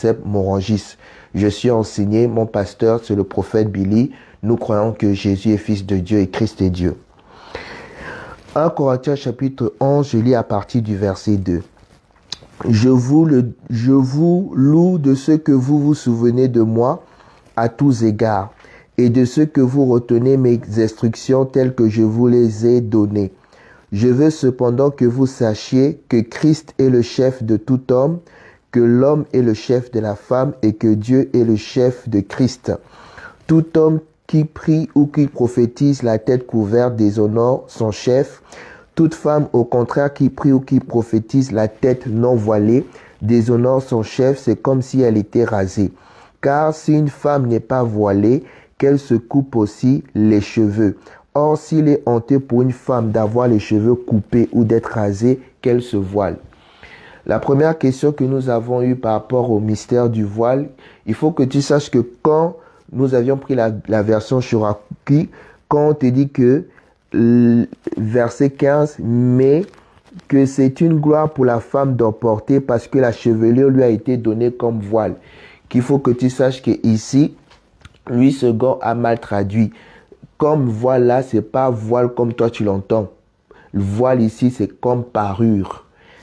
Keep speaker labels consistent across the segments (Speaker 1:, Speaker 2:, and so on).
Speaker 1: Joseph Morangis. Je suis enseigné, mon pasteur, c'est le prophète Billy. Nous croyons que Jésus est fils de Dieu et Christ est Dieu. 1 Corinthiens chapitre 11, je lis à partir du verset 2. Je vous loue de ce que vous vous souvenez de moi à tous égards, et de ce que vous retenez mes instructions telles que je vous les ai données. Je veux cependant que vous sachiez que Christ est le chef de tout homme, que l'homme est le chef de la femme et que Dieu est le chef de Christ. Tout homme qui prie ou qui prophétise la tête couverte déshonore son chef. Toute femme, au contraire, qui prie ou qui prophétise la tête non voilée déshonore son chef, c'est comme si elle était rasée. Car si une femme n'est pas voilée, qu'elle se coupe aussi les cheveux. Or, s'il est honteux pour une femme d'avoir les cheveux coupés ou d'être rasée, qu'elle se voile. La première question que nous avons eue par rapport au mystère du voile, il faut que tu saches que quand nous avions pris la version Shoraki, quand on te dit que verset 15, mais que c'est une gloire pour la femme d'en porter parce que la chevelure lui a été donnée comme voile. Qu'il faut que tu saches que ici, Louis II a mal traduit. Comme voile là, c'est pas voile comme toi tu l'entends. Le voile ici, c'est comme parure.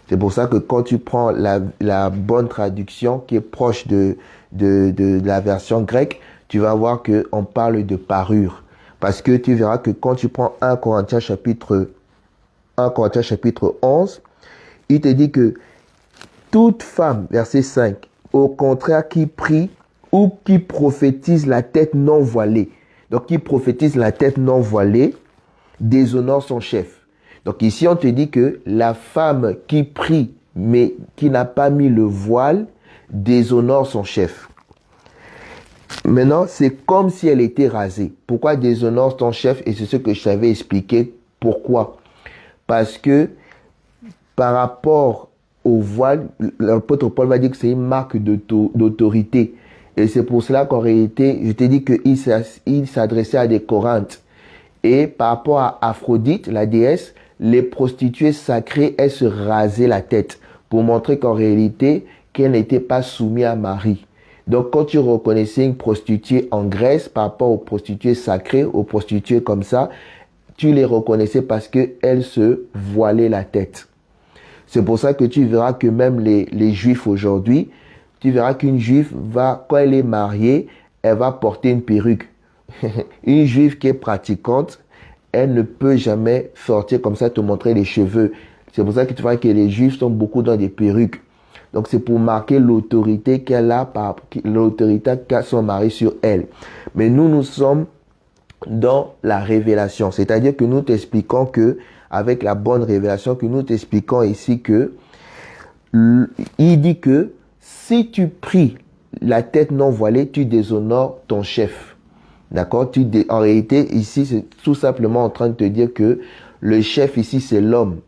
Speaker 1: C'est pour ça que quand tu prends la bonne traduction qui est proche de la version grecque, tu vas voir qu'on parle de parure. Parce que tu verras que quand tu prends 1 Corinthiens chapitre 11, il te dit que toute femme, verset 5, au contraire qui prie ou qui prophétise la tête non voilée. Donc, qui prophétise la tête non voilée, déshonore son chef. Donc, ici, on te dit que la femme qui prie, mais qui n'a pas mis le voile, déshonore son chef. Maintenant, c'est comme si elle était rasée. Pourquoi déshonore ton chef? Et c'est ce que je t'avais expliqué. Pourquoi? Parce que par rapport au voile, l'apôtre Paul va dire que c'est une marque d'autorité. Et c'est pour cela qu'en réalité, je t'ai dit qu'il s'adressait à des Corinthes. Et par rapport à Aphrodite, la déesse, les prostituées sacrées, elles se rasaient la tête pour montrer qu'en réalité, qu'elles n'étaient pas soumises à Marie. Donc, quand tu reconnaissais une prostituée en Grèce par rapport aux prostituées sacrées, aux prostituées comme ça, tu les reconnaissais parce qu'elles se voilaient la tête. C'est pour ça que tu verras que même les Juifs aujourd'hui, tu verras qu'une Juive va, quand elle est mariée, elle va porter une perruque. Une Juive qui est pratiquante, elle ne peut jamais sortir comme ça, te montrer les cheveux. C'est pour ça que tu vois que les Juifs sont beaucoup dans des perruques. Donc c'est pour marquer l'autorité qu'elle a, l'autorité qu'a son mari sur elle. Mais nous sommes dans la révélation. C'est-à-dire que nous t'expliquons que, avec la bonne révélation, que nous t'expliquons ici que, il dit que, si tu pries la tête non voilée, tu déshonores ton chef. D'accord? En réalité, ici, c'est tout simplement en train de te dire que le chef ici, c'est l'homme,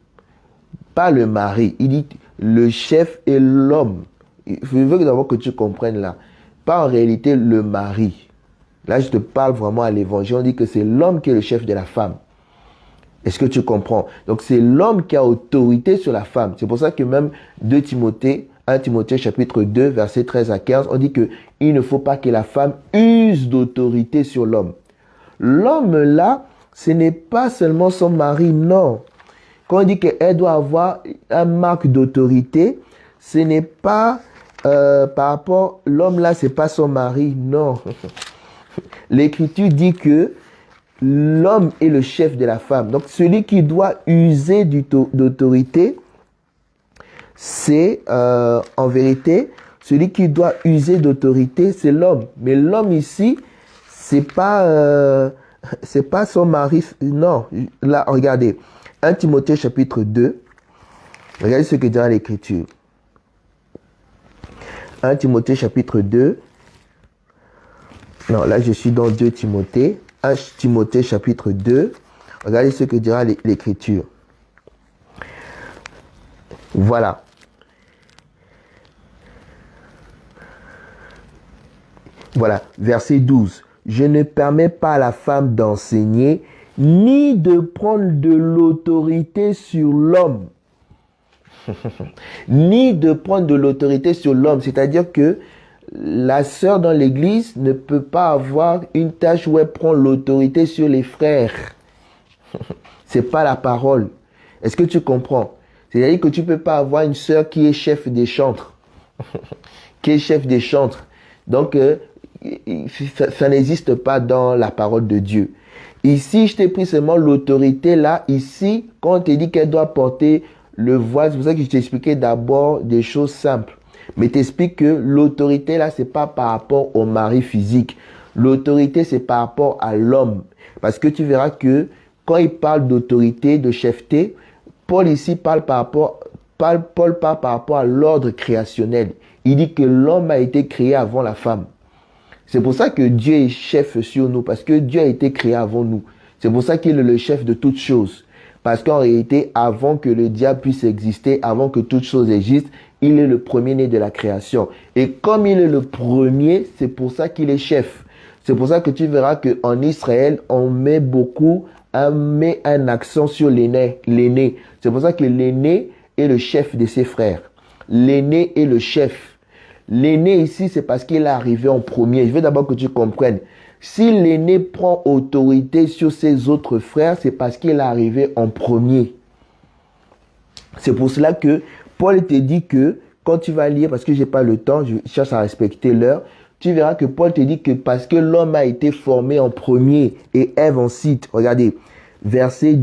Speaker 1: pas le mari. Il dit le chef est l'homme. Je veux d'abord que tu comprennes là. Pas en réalité le mari. Là, je te parle vraiment à l'évangile. On dit que c'est l'homme qui est le chef de la femme. Est-ce que tu comprends? Donc, c'est l'homme qui a autorité sur la femme. C'est pour ça que même 1 Timothée chapitre 2, versets 13 à 15, on dit que il ne faut pas que la femme use d'autorité sur l'homme. L'homme là, ce n'est pas seulement son mari, non. Quand on dit qu'elle doit avoir une marque d'autorité, ce n'est pas par rapport, l'homme là, c'est pas son mari, non. L'Écriture dit que l'homme est le chef de la femme. Donc, celui qui doit user d'autorité, c'est en vérité, celui qui doit user d'autorité, c'est l'homme. Mais l'homme ici, c'est pas son mari. Non, là, regardez. 1 Timothée chapitre 2. Regardez ce que dit l'Écriture. 1 Timothée chapitre 2. Non, là, je suis dans 2 Timothée. 1 Timothée chapitre 2. Regardez ce que dira l'Écriture. Voilà. Voilà, verset 12. Je ne permets pas à la femme d'enseigner, ni de prendre de l'autorité sur l'homme. Ni de prendre de l'autorité sur l'homme. C'est-à-dire que la sœur dans l'église ne peut pas avoir une tâche où elle prend l'autorité sur les frères. C'est pas la parole. Est-ce que tu comprends? C'est-à-dire que tu peux pas avoir une sœur qui est chef des chantres. Qui est chef des chantres. Donc, ça n'existe pas dans la parole de Dieu. Ici, je t'ai pris seulement l'autorité là. Ici, quand on te dit qu'elle doit porter le voile, c'est pour ça que je t'ai expliqué d'abord des choses simples. Mais t'explique que l'autorité là, c'est pas par rapport au mari physique. L'autorité, c'est par rapport à l'homme. Parce que tu verras que quand il parle d'autorité, de chefté, Paul ici parle Paul parle par rapport à l'ordre créationnel. Il dit que l'homme a été créé avant la femme. C'est pour ça que Dieu est chef sur nous, parce que Dieu a été créé avant nous. C'est pour ça qu'il est le chef de toutes choses. Parce qu'en réalité, avant que le diable puisse exister, avant que toute chose existe, il est le premier-né de la création. Et comme il est le premier, c'est pour ça qu'il est chef. C'est pour ça que tu verras qu'en Israël, on met un accent sur l'aîné. C'est pour ça que l'aîné est le chef de ses frères. L'aîné est le chef. L'aîné ici, c'est parce qu'il est arrivé en premier. Je veux d'abord que tu comprennes. Si l'aîné prend autorité sur ses autres frères, c'est parce qu'il est arrivé en premier. C'est pour cela que Paul te dit que, quand tu vas lire, parce que j'ai pas le temps, je cherche à respecter l'heure, tu verras que Paul te dit que parce que l'homme a été formé en premier et Ève ensuite, regardez, verset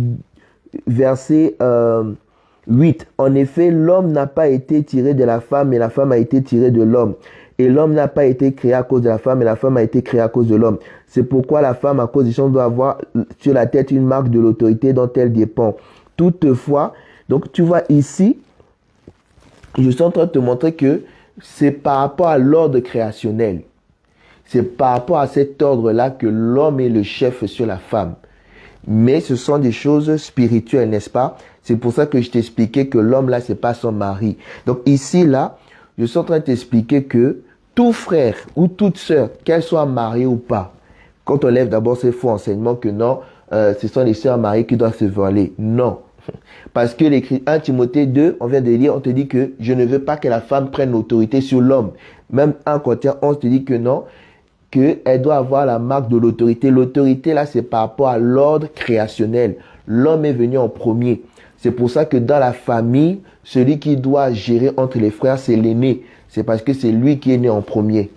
Speaker 1: 8. En effet, l'homme n'a pas été tiré de la femme, mais la femme a été tirée de l'homme. Et l'homme n'a pas été créé à cause de la femme, mais la femme a été créée à cause de l'homme. C'est pourquoi la femme, à cause du sang, doit avoir sur la tête une marque de l'autorité dont elle dépend. Toutefois, donc tu vois ici, je suis en train de te montrer que c'est par rapport à l'ordre créationnel. C'est par rapport à cet ordre-là que l'homme est le chef sur la femme. Mais ce sont des choses spirituelles, n'est-ce pas? C'est pour ça que je t'expliquais que l'homme là, c'est pas son mari. Donc ici, là, je suis en train de t'expliquer que tout frère ou toute sœur, qu'elle soit mariée ou pas, quand on lève d'abord ces faux enseignements que non, ce sont les sœurs mariées qui doivent se voiler. Non. Parce que l'écrit 1 Timothée 2, on vient de lire, on te dit que je ne veux pas que la femme prenne l'autorité sur l'homme. Même 1 Corinthiens 11 te dit que non, qu'elle doit avoir la marque de l'autorité. L'autorité, là, c'est par rapport à l'ordre créationnel. L'homme est venu en premier. C'est pour ça que dans la famille, celui qui doit gérer entre les frères, c'est l'aîné. C'est parce que c'est lui qui est né en premier.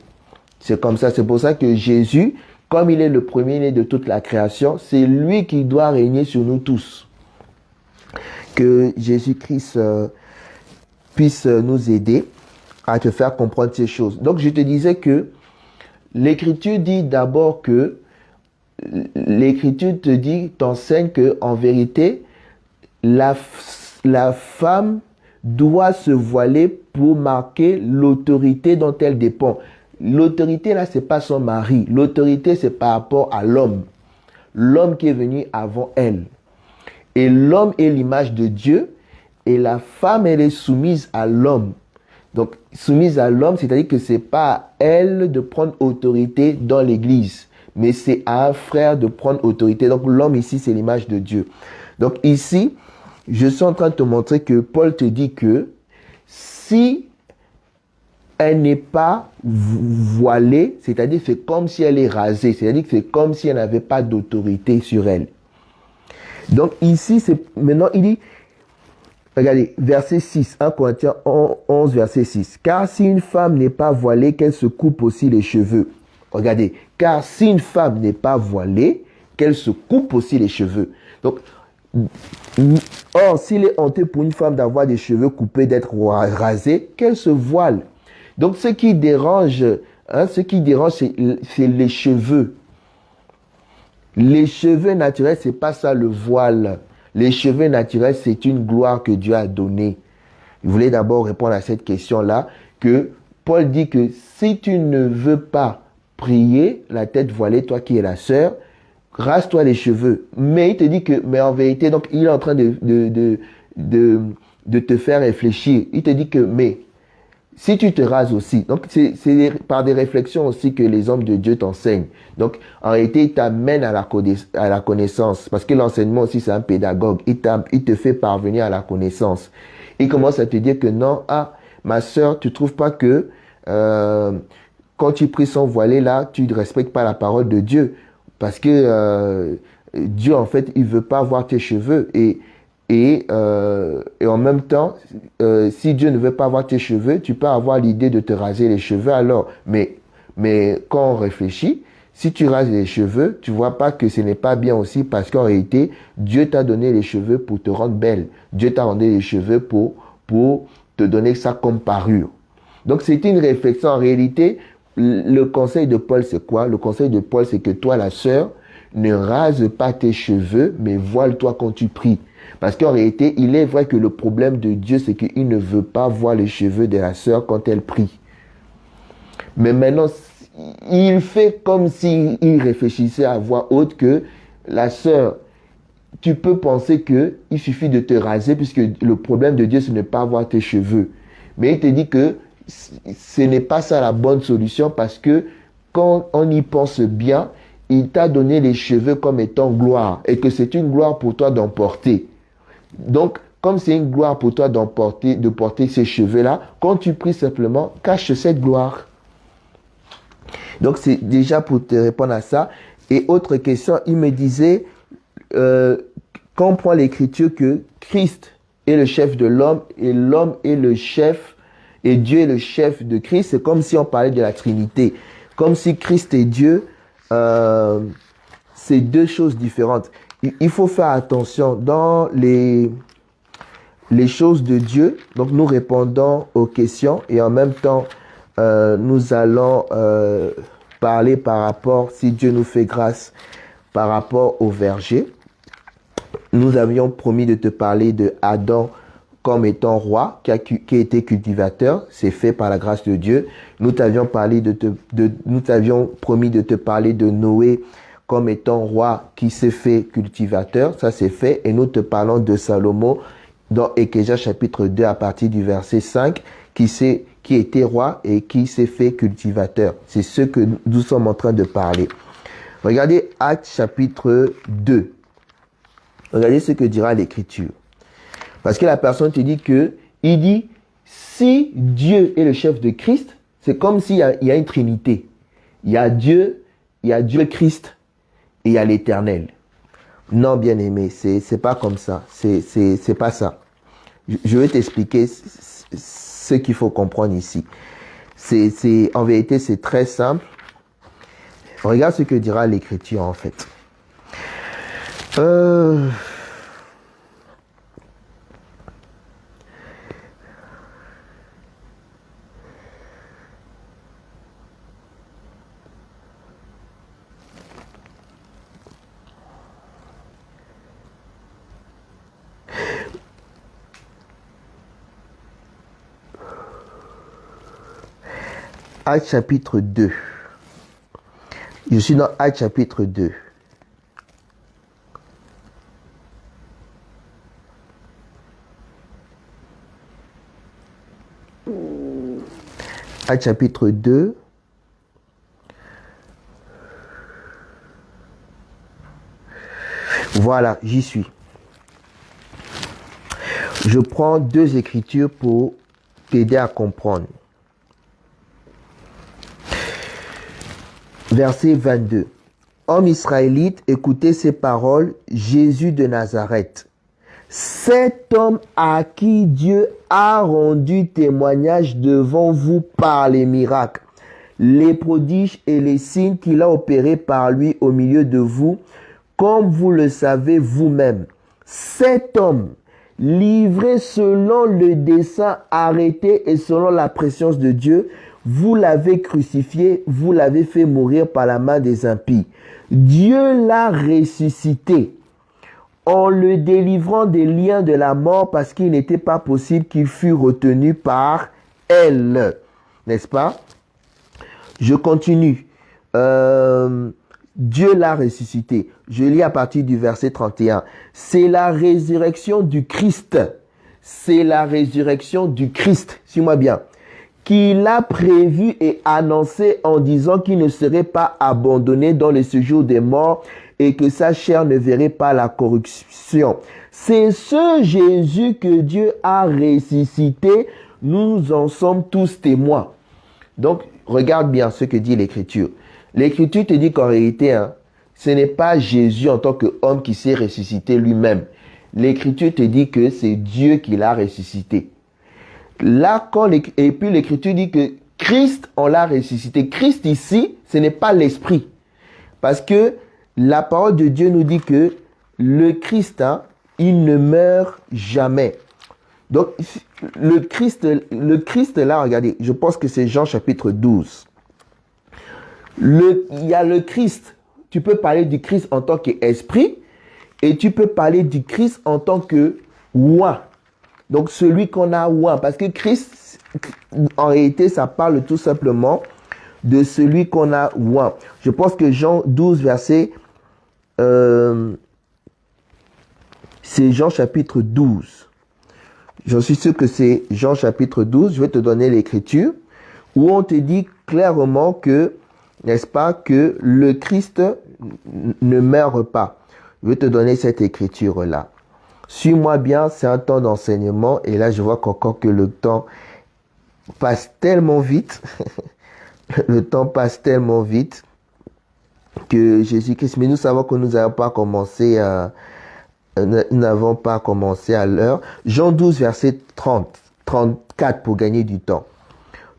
Speaker 1: C'est comme ça. C'est pour ça que Jésus, comme il est le premier-né de toute la création, c'est lui qui doit régner sur nous tous. Que Jésus-Christ puisse nous aider à te faire comprendre ces choses. Donc, je te disais que l'Écriture dit d'abord que l'Écriture t'enseigne que en vérité, la femme doit se voiler pour marquer l'autorité dont elle dépend. L'autorité là, c'est pas son mari. L'autorité, c'est par rapport à l'homme. L'homme qui est venu avant elle. Et l'homme est l'image de Dieu et la femme, elle est soumise à l'homme. Donc, soumise à l'homme, c'est-à-dire que c'est pas à elle de prendre autorité dans l'église, mais c'est à un frère de prendre autorité. Donc, l'homme ici, c'est l'image de Dieu. Donc, ici, je suis en train de te montrer que Paul te dit que si elle n'est pas voilée, c'est-à-dire que c'est comme si elle est rasée, c'est-à-dire que c'est comme si elle n'avait pas d'autorité sur elle. Donc, ici, maintenant, il dit, regardez, verset 6, 1 Corinthiens 11, verset 6. Car si une femme n'est pas voilée, qu'elle se coupe aussi les cheveux. Regardez, car si une femme n'est pas voilée, qu'elle se coupe aussi les cheveux. Donc, or, s'il est honteux pour une femme d'avoir des cheveux coupés, d'être rasée, qu'elle se voile. Donc, ce qui dérange, c'est les cheveux. Les cheveux naturels, c'est pas ça le voile. Les cheveux naturels, c'est une gloire que Dieu a donnée. Je voulais d'abord répondre à cette question-là, que Paul dit que si tu ne veux pas prier, la tête voilée, toi qui es la sœur, rase-toi les cheveux. Mais il te dit que, mais en vérité, donc il est en train de te faire réfléchir. Il te dit que, mais si tu te rases aussi, donc c'est par des réflexions aussi que les hommes de Dieu t'enseignent. Donc en réalité, il t'amène à la connaissance, parce que l'enseignement aussi c'est un pédagogue. Il te fait parvenir à la connaissance. Il commence à te dire que non, ma sœur, tu trouves pas que quand tu pries sans voiler, là, tu ne respectes pas la parole de Dieu. Parce que Dieu, en fait, il veut pas voir tes cheveux. Et en même temps, si Dieu ne veut pas voir tes cheveux, tu peux avoir l'idée de te raser les cheveux alors. Mais quand on réfléchit, si tu rases les cheveux, tu vois pas que ce n'est pas bien aussi parce qu'en réalité, Dieu t'a donné les cheveux pour te rendre belle. Dieu t'a donné les cheveux pour te donner ça comme parure. Donc, c'est une réflexion. En réalité, le conseil de Paul, c'est quoi? Le conseil de Paul, c'est que toi, la sœur, ne rase pas tes cheveux, mais voile-toi quand tu pries. Parce qu'en réalité, il est vrai que le problème de Dieu, c'est qu'il ne veut pas voir les cheveux de la sœur quand elle prie. Mais maintenant, il fait comme s'il réfléchissait à voix haute que la sœur, tu peux penser qu'il suffit de te raser puisque le problème de Dieu, ce n'est pas voir tes cheveux. Mais il te dit que ce n'est pas ça la bonne solution parce que quand on y pense bien, il t'a donné les cheveux comme étant gloire et que c'est une gloire pour toi d'en porter. Donc, comme c'est une gloire pour toi de porter ces cheveux-là, quand tu pries simplement, cache cette gloire. Donc, c'est déjà pour te répondre à ça. Et autre question, il me disait, quand on prend l'écriture que Christ est le chef de l'homme et l'homme est le chef et Dieu est le chef de Christ, c'est comme si on parlait de la Trinité. Comme si Christ et Dieu, c'est deux choses différentes. Il faut faire attention dans les choses de Dieu. Donc, nous répondons aux questions et en même temps, nous allons parler par rapport, si Dieu nous fait grâce, par rapport au verger. Nous avions promis de te parler de Adam comme étant roi, qui a été cultivateur. C'est fait par la grâce de Dieu. Nous t'avions promis de te parler de Noé comme étant roi qui s'est fait cultivateur. Ça, c'est fait. Et nous te parlons de Salomon dans Échésias chapitre 2 à partir du verset 5 qui était roi et qui s'est fait cultivateur. C'est ce que nous sommes en train de parler. Regardez Actes chapitre 2. Regardez ce que dira l'Écriture. Parce que la personne te dit il dit, si Dieu est le chef de Christ, c'est comme s'il y a une trinité. Il y a Dieu Christ et il y a l'Éternel. Non, bien aimé, c'est pas comme ça. C'est pas ça. Je vais t'expliquer ce qu'il faut comprendre ici. En vérité, c'est très simple. Regarde ce que dira l'Écriture en fait. Actes chapitre 2. Je suis dans Actes chapitre 2. Actes chapitre 2. Voilà, j'y suis. Je prends deux écritures pour t'aider à comprendre. Verset 22. Homme israélite, écoutez ces paroles, Jésus de Nazareth. Cet homme à qui Dieu a rendu témoignage devant vous par les miracles, les prodiges et les signes qu'il a opérés par lui au milieu de vous, comme vous le savez vous-même. Cet homme, livré selon le dessein arrêté et selon la préscience de Dieu, vous l'avez crucifié, vous l'avez fait mourir par la main des impies. Dieu l'a ressuscité en le délivrant des liens de la mort parce qu'il n'était pas possible qu'il fût retenu par elle. N'est-ce pas? Je continue. Dieu l'a ressuscité. Je lis à partir du verset 31. C'est la résurrection du Christ. C'est la résurrection du Christ. Suis-moi bien. Qu'il a prévu et annoncé en disant qu'il ne serait pas abandonné dans le séjour des morts et que sa chair ne verrait pas la corruption. C'est ce Jésus que Dieu a ressuscité. Nous en sommes tous témoins. Donc, regarde bien ce que dit l'Écriture. L'Écriture te dit qu'en réalité, hein, ce n'est pas Jésus en tant qu'homme qui s'est ressuscité lui-même. L'Écriture te dit que c'est Dieu qui l'a ressuscité. Là, et puis l'Écriture dit que Christ, on l'a ressuscité. Christ ici, ce n'est pas l'Esprit. Parce que la parole de Dieu nous dit que le Christ, hein, il ne meurt jamais. Donc, le Christ là, regardez, je pense que c'est Jean chapitre 12. Il y a le Christ. Tu peux parler du Christ en tant qu'esprit et tu peux parler du Christ en tant que roi. Donc, celui qu'on a roi. Parce que Christ, en réalité, ça parle tout simplement de celui qu'on a roi. Je pense que Jean 12, verset... c'est Jean chapitre 12. J'en suis sûr que c'est Jean chapitre 12. Je vais te donner l'écriture où on te dit clairement que, n'est-ce pas, que le Christ ne meurt pas. Je vais te donner cette écriture-là. Suis-moi bien, c'est un temps d'enseignement. Et là, je vois qu'encore que le temps passe tellement vite. Le temps passe tellement vite que Jésus-Christ. Mais nous savons que nous n'avons pas commencé à l'heure. Jean 12, verset 34 pour gagner du temps.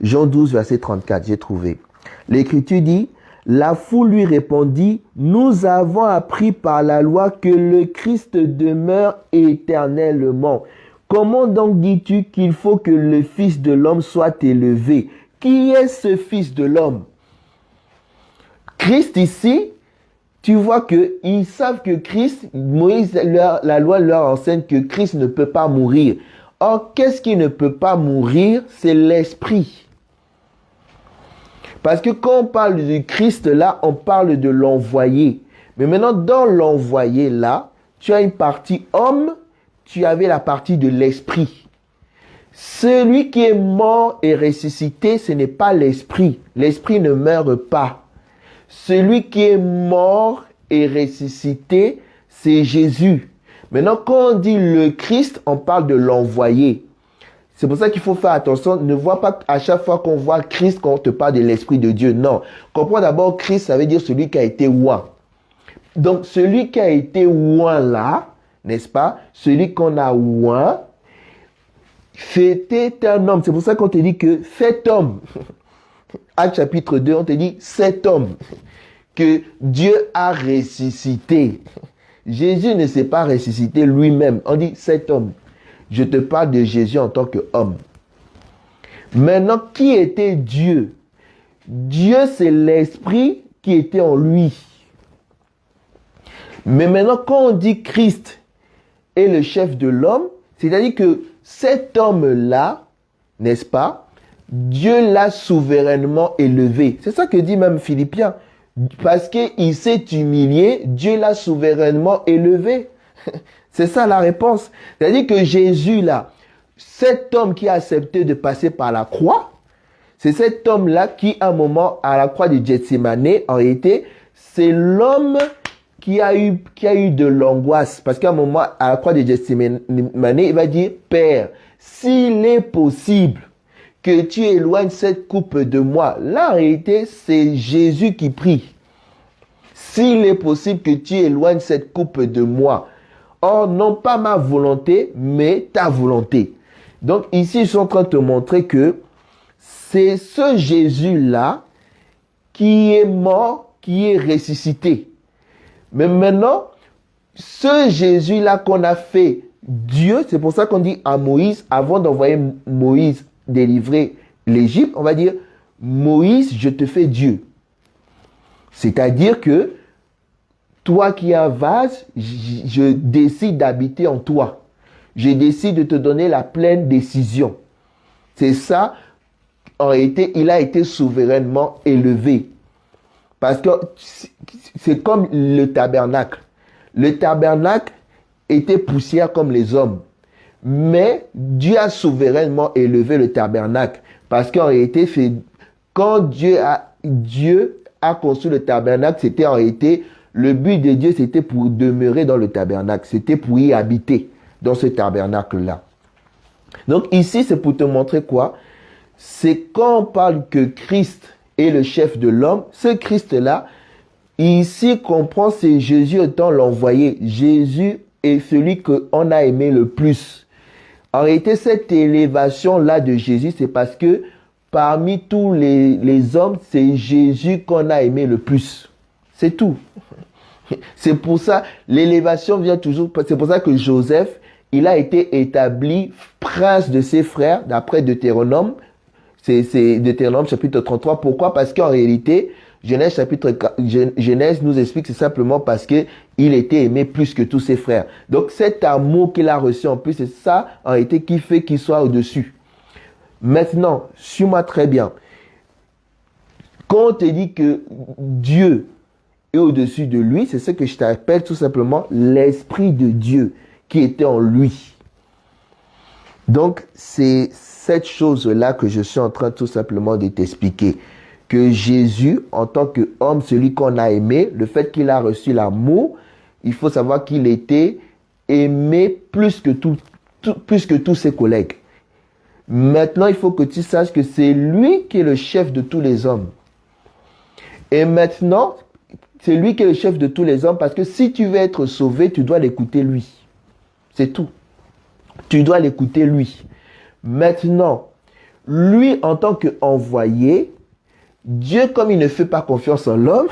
Speaker 1: Jean 12, verset 34, j'ai trouvé. L'Écriture dit, la foule lui répondit, nous avons appris par la loi que le Christ demeure éternellement. Comment donc dis-tu qu'il faut que le Fils de l'homme soit élevé? Qui est ce Fils de l'homme? Christ ici, tu vois qu'ils savent que Christ, Moïse, la loi leur enseigne que Christ ne peut pas mourir. Or, qu'est-ce qui ne peut pas mourir? C'est l'esprit. Parce que quand on parle du Christ là, on parle de l'envoyé. Mais maintenant, dans l'envoyé là, tu as une partie homme, tu avais la partie de l'esprit. Celui qui est mort et ressuscité, ce n'est pas l'esprit. L'esprit ne meurt pas. Celui qui est mort et ressuscité, c'est Jésus. Maintenant, quand on dit le Christ, on parle de l'envoyé. C'est pour ça qu'il faut faire attention. Ne vois pas à chaque fois qu'on voit Christ, qu'on te parle de l'Esprit de Dieu. Non. Comprends d'abord, Christ, ça veut dire celui qui a été roi. Donc, celui qui a été roi là, n'est-ce pas? Celui qu'on a roi, c'était un homme. C'est pour ça qu'on te dit que cet homme, Acte chapitre 2, on te dit cet homme que Dieu a ressuscité. Jésus ne s'est pas ressuscité lui-même. On dit cet homme. Je te parle de Jésus en tant qu'homme. Maintenant, qui était Dieu? Dieu, c'est l'esprit qui était en lui. Mais maintenant, quand on dit Christ est le chef de l'homme, c'est-à-dire que cet homme-là, n'est-ce pas, Dieu l'a souverainement élevé. C'est ça que dit même Philippiens. Parce qu'il s'est humilié, Dieu l'a souverainement élevé. C'est ça la réponse. C'est-à-dire que Jésus, là, cet homme qui a accepté de passer par la croix, c'est cet homme-là qui, à un moment, à la croix de Gethsémane, en réalité, c'est l'homme qui a eu de l'angoisse. Parce qu'à un moment, à la croix de Gethsémane, il va dire, Père, s'il est possible que tu éloignes cette coupe de moi. Là, en réalité, c'est Jésus qui prie. S'il est possible que tu éloignes cette coupe de moi. Or, non pas ma volonté, mais ta volonté. Donc, ici, ils sont en train de te montrer que c'est ce Jésus-là qui est mort, qui est ressuscité. Mais maintenant, ce Jésus-là qu'on a fait Dieu, c'est pour ça qu'on dit à Moïse, avant d'envoyer Moïse délivrer l'Égypte, on va dire, Moïse, je te fais Dieu. C'est-à-dire que toi qui es un vase, je décide d'habiter en toi. Je décide de te donner la pleine décision. C'est ça, en réalité, il a été souverainement élevé. Parce que c'est comme le tabernacle. Le tabernacle était poussière comme les hommes. Mais Dieu a souverainement élevé le tabernacle. Parce qu'en réalité, quand Dieu a construit le tabernacle, c'était en réalité, le but de Dieu, c'était pour demeurer dans le tabernacle. C'était pour y habiter dans ce tabernacle-là. Donc ici, c'est pour te montrer quoi? c'est quand on parle que Christ est le chef de l'homme, ce Christ-là, ici comprend c'est Jésus étant l'envoyé. Jésus est celui qu'on a aimé le plus. En réalité, cette élévation-là de Jésus, c'est parce que parmi tous les hommes, c'est Jésus qu'on a aimé le plus. C'est tout. C'est pour ça, l'élévation vient toujours, c'est pour ça que Joseph, il a été établi prince de ses frères, d'après Deutéronome. C'est Deutéronome chapitre 33. Pourquoi? Parce qu'en réalité, Genèse nous explique, c'est simplement parce que il était aimé plus que tous ses frères. Donc cet amour qu'il a reçu en plus, c'est ça en réalité qui fait qu'il soit au-dessus. Maintenant, suis-moi très bien. Quand on te dit que Dieu est au-dessus de lui, c'est ce que je t'appelle tout simplement l'Esprit de Dieu qui était en lui. Donc, c'est cette chose-là que je suis en train tout simplement de t'expliquer. Que Jésus, en tant qu'homme, celui qu'on a aimé, le fait qu'il a reçu l'amour, il faut savoir qu'il était aimé plus que tous ses collègues. Maintenant, il faut que tu saches que c'est lui qui est le chef de tous les hommes. Et maintenant, c'est lui qui est le chef de tous les hommes parce que si tu veux être sauvé, tu dois l'écouter lui. C'est tout. Tu dois l'écouter lui. Maintenant, lui en tant qu'envoyé, Dieu, comme il ne fait pas confiance en l'homme,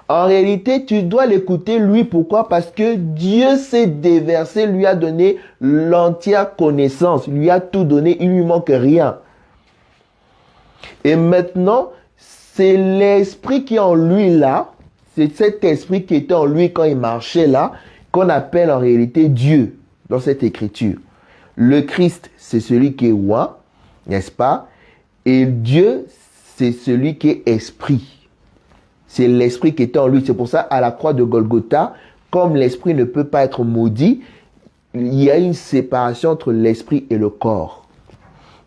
Speaker 1: en réalité, tu dois l'écouter lui. Pourquoi? Parce que Dieu s'est déversé, lui a donné l'entière connaissance, lui a tout donné, il ne lui manque rien. Et maintenant, c'est l'esprit qui est en lui là, c'est cet esprit qui était en lui quand il marchait là, qu'on appelle en réalité Dieu dans cette écriture. Le Christ, c'est celui qui est roi, n'est-ce pas? Et Dieu, c'est celui qui est esprit. C'est l'esprit qui était en lui. C'est pour ça, à la croix de Golgotha, comme l'esprit ne peut pas être maudit, il y a une séparation entre l'esprit et le corps.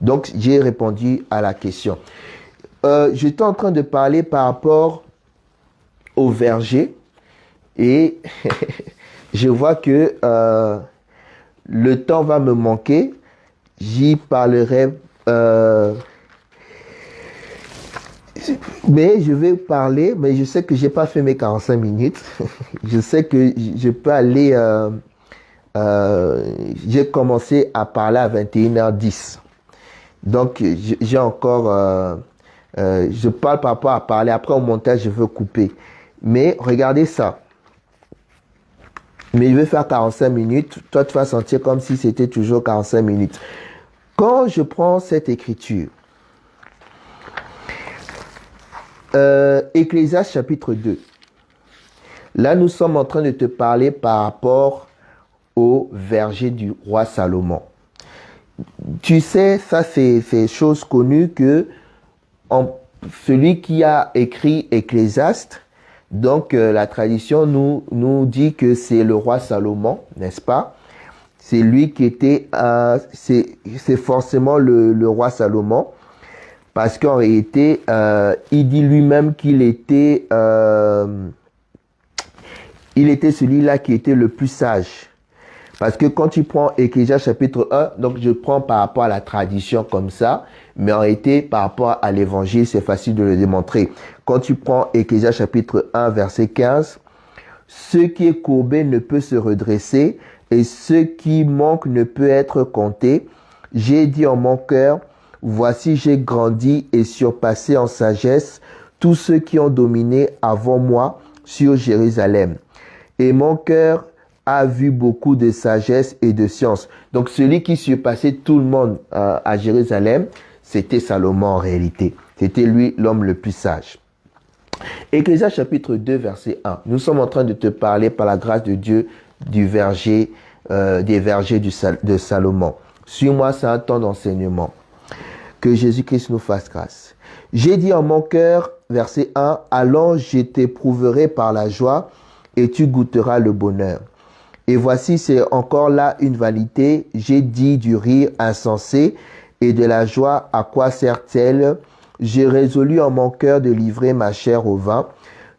Speaker 1: Donc, j'ai répondu à la question. J'étais en train de parler par rapport au verger et je vois que le temps va me manquer. J'y parlerai, mais je vais parler, mais je sais que j'ai pas fait mes 45 minutes. Je sais que je peux aller, j'ai commencé à parler à 21h10. Donc, j'ai encore, je parle par rapport à parler. Après, au montage, je veux couper. Mais regardez ça. Mais je vais faire 45 minutes. Toi, tu vas sentir comme si c'était toujours 45 minutes. Quand je prends cette écriture, Ecclésiaste chapitre 2. Là, nous sommes en train de te parler par rapport au verger du roi Salomon. Tu sais, ça c'est chose connue que celui qui a écrit Ecclésiaste, donc la tradition nous dit que c'est le roi Salomon, n'est-ce pas? C'est lui qui était, c'est forcément le roi Salomon, parce qu'en réalité, il dit lui-même qu'il était, il était celui-là qui était le plus sage. Parce que quand tu prends Ecclésiaste chapitre 1, donc je prends par rapport à la tradition comme ça, mais en réalité, par rapport à l'évangile, c'est facile de le démontrer. Quand tu prends Ecclésiaste chapitre 1, verset 15, « Ce qui est courbé ne peut se redresser, et ce qui manque ne peut être compté. J'ai dit en mon cœur, voici j'ai grandi et surpassé en sagesse tous ceux qui ont dominé avant moi sur Jérusalem. Et mon cœur a vu beaucoup de sagesse et de science. » Donc celui qui surpassait tout le monde à Jérusalem, c'était Salomon en réalité. C'était lui l'homme le plus sage. Ecclésiaste chapitre 2 verset 1. Nous sommes en train de te parler par la grâce de Dieu du verger, des vergers de Salomon. Suis-moi, c'est un temps d'enseignement. Que Jésus-Christ nous fasse grâce. J'ai dit en mon cœur, verset 1, « Allons, je t'éprouverai par la joie et tu goûteras le bonheur. » Et voici, c'est encore là une vanité. J'ai dit du rire insensé et de la joie, à quoi sert-elle? J'ai résolu en mon cœur de livrer ma chair au vin,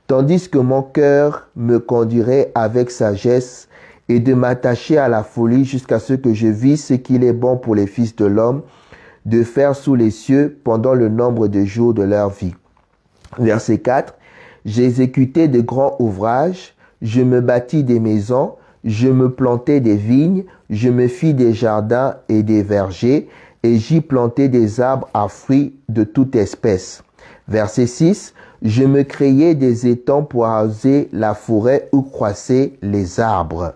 Speaker 1: tandis que mon cœur me conduirait avec sagesse et de m'attacher à la folie jusqu'à ce que je visse ce qu'il est bon pour les fils de l'homme, de faire sous les cieux pendant le nombre de jours de leur vie. Verset 4. J'exécutais de grands ouvrages, je me bâtis des maisons, je me plantai des vignes, je me fis des jardins et des vergers, et j'y plantai des arbres à fruits de toute espèce. Verset 6. Je me créai des étangs pour arroser la forêt où croissaient les arbres.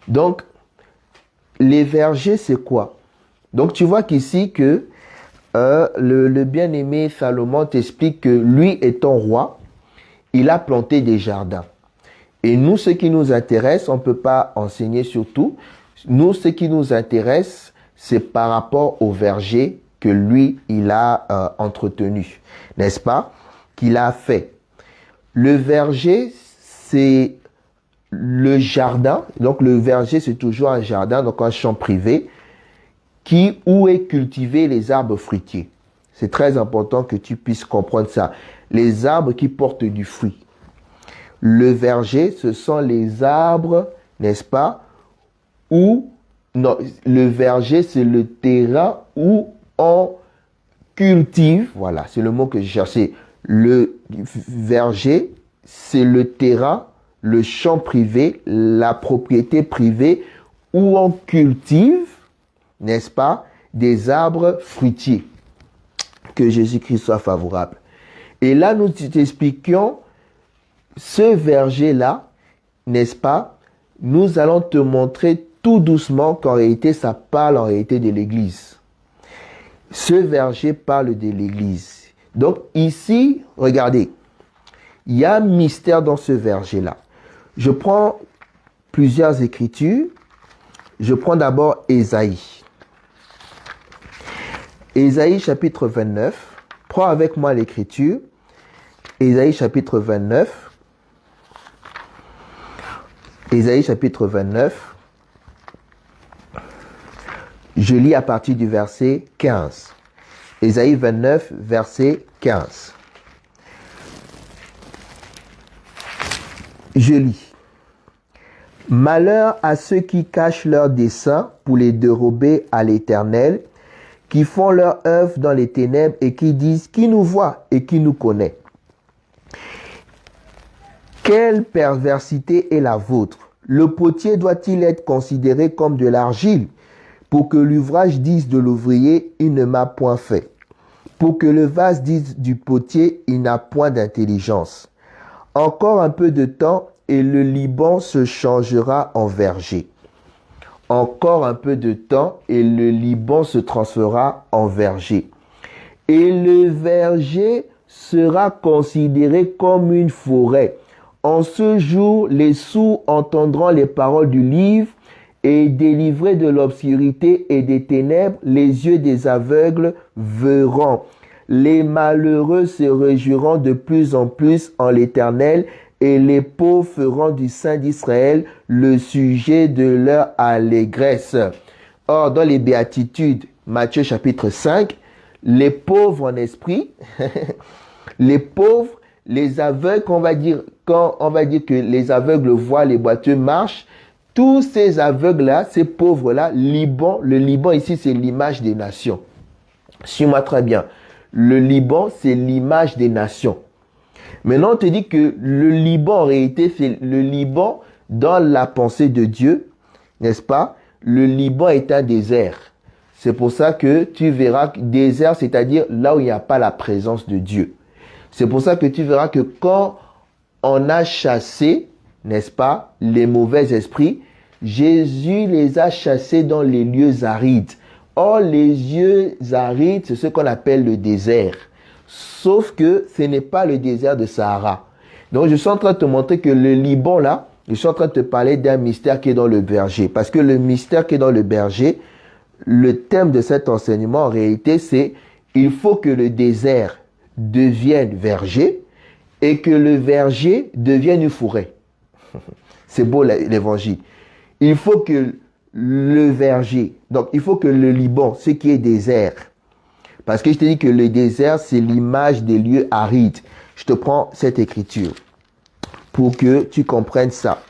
Speaker 1: Donc, les vergers, c'est quoi? Donc, tu vois qu'ici que le bien-aimé Salomon t'explique que lui étant roi, il a planté des jardins. Et nous, ce qui nous intéresse, on ne peut pas enseigner sur tout. Nous, ce qui nous intéresse, c'est par rapport au verger que lui, il a entretenu. N'est-ce pas? Qu'il a fait. Le verger, c'est le jardin. Donc, le verger, c'est toujours un jardin, donc un champ privé, où est cultivé les arbres fruitiers. C'est très important que tu puisses comprendre ça. Les arbres qui portent du fruit. Le verger, ce sont les arbres, n'est-ce pas, non, le verger, c'est le terrain où on cultive, voilà, c'est le mot que je cherchais. Le verger, c'est le terrain, le champ privé, la propriété privée où on cultive, n'est-ce pas, des arbres fruitiers. Que Jésus-Christ soit favorable. Et là, nous t'expliquions ce verger-là, n'est-ce pas, nous allons te montrer tout doucement qu'en réalité, ça parle en réalité de l'Église. Ce verger parle de l'Église. Donc ici, regardez, il y a un mystère dans ce verger-là. Je prends plusieurs écritures. Je prends d'abord Ésaïe. Ésaïe chapitre 29. Prends avec moi l'écriture. Ésaïe chapitre 29. Ésaïe chapitre 29. Je lis à partir du verset 15. Ésaïe 29, verset 15. Je lis. Malheur à ceux qui cachent leurs desseins pour les dérober à l'Éternel, qui font leur œuvre dans les ténèbres et qui disent qui nous voit et qui nous connaît. Quelle perversité est la vôtre? Le potier doit-il être considéré comme de l'argile pour que l'ouvrage dise de l'ouvrier, il ne m'a point fait. Pour que le vase dise du potier, il n'a point d'intelligence. Encore un peu de temps et le Liban se changera en verger. Encore un peu de temps et le Liban se transformera en verger. Et le verger sera considéré comme une forêt. En ce jour, les sourds entendront les paroles du livre et délivrés de l'obscurité et des ténèbres, les yeux des aveugles verront. Les malheureux se réjouiront de plus en plus en l'Éternel et les pauvres feront du Saint d'Israël le sujet de leur allégresse. Or, dans les béatitudes, Matthieu chapitre 5, les pauvres en esprit, les pauvres, les aveugles, quand on va dire que les aveugles voient, les boiteux marchent, tous ces aveugles-là, ces pauvres-là, le Liban ici, c'est l'image des nations. Suis-moi très bien. Le Liban, c'est l'image des nations. Maintenant, on te dit que le Liban, en réalité, c'est le Liban dans la pensée de Dieu, n'est-ce pas? Le Liban est un désert. C'est pour ça que tu verras que désert, c'est-à-dire là où il n'y a pas la présence de Dieu. C'est pour ça que tu verras que quand on a chassé, n'est-ce pas, les mauvais esprits, Jésus les a chassés dans les lieux arides. Or, les lieux arides, c'est ce qu'on appelle le désert. Sauf que ce n'est pas le désert de Sahara. Donc, je suis en train de te montrer que le Liban, là, je suis en train de te parler d'un mystère qui est dans le berger. Parce que le mystère qui est dans le berger, le thème de cet enseignement, en réalité, c'est il faut que le désert devienne verger et que le verger devienne une forêt. C'est beau l'évangile. Il faut que le verger, donc il faut que le Liban, ce qui est désert, parce que je te dis que le désert, c'est l'image des lieux arides. Je te prends cette écriture pour que tu comprennes ça.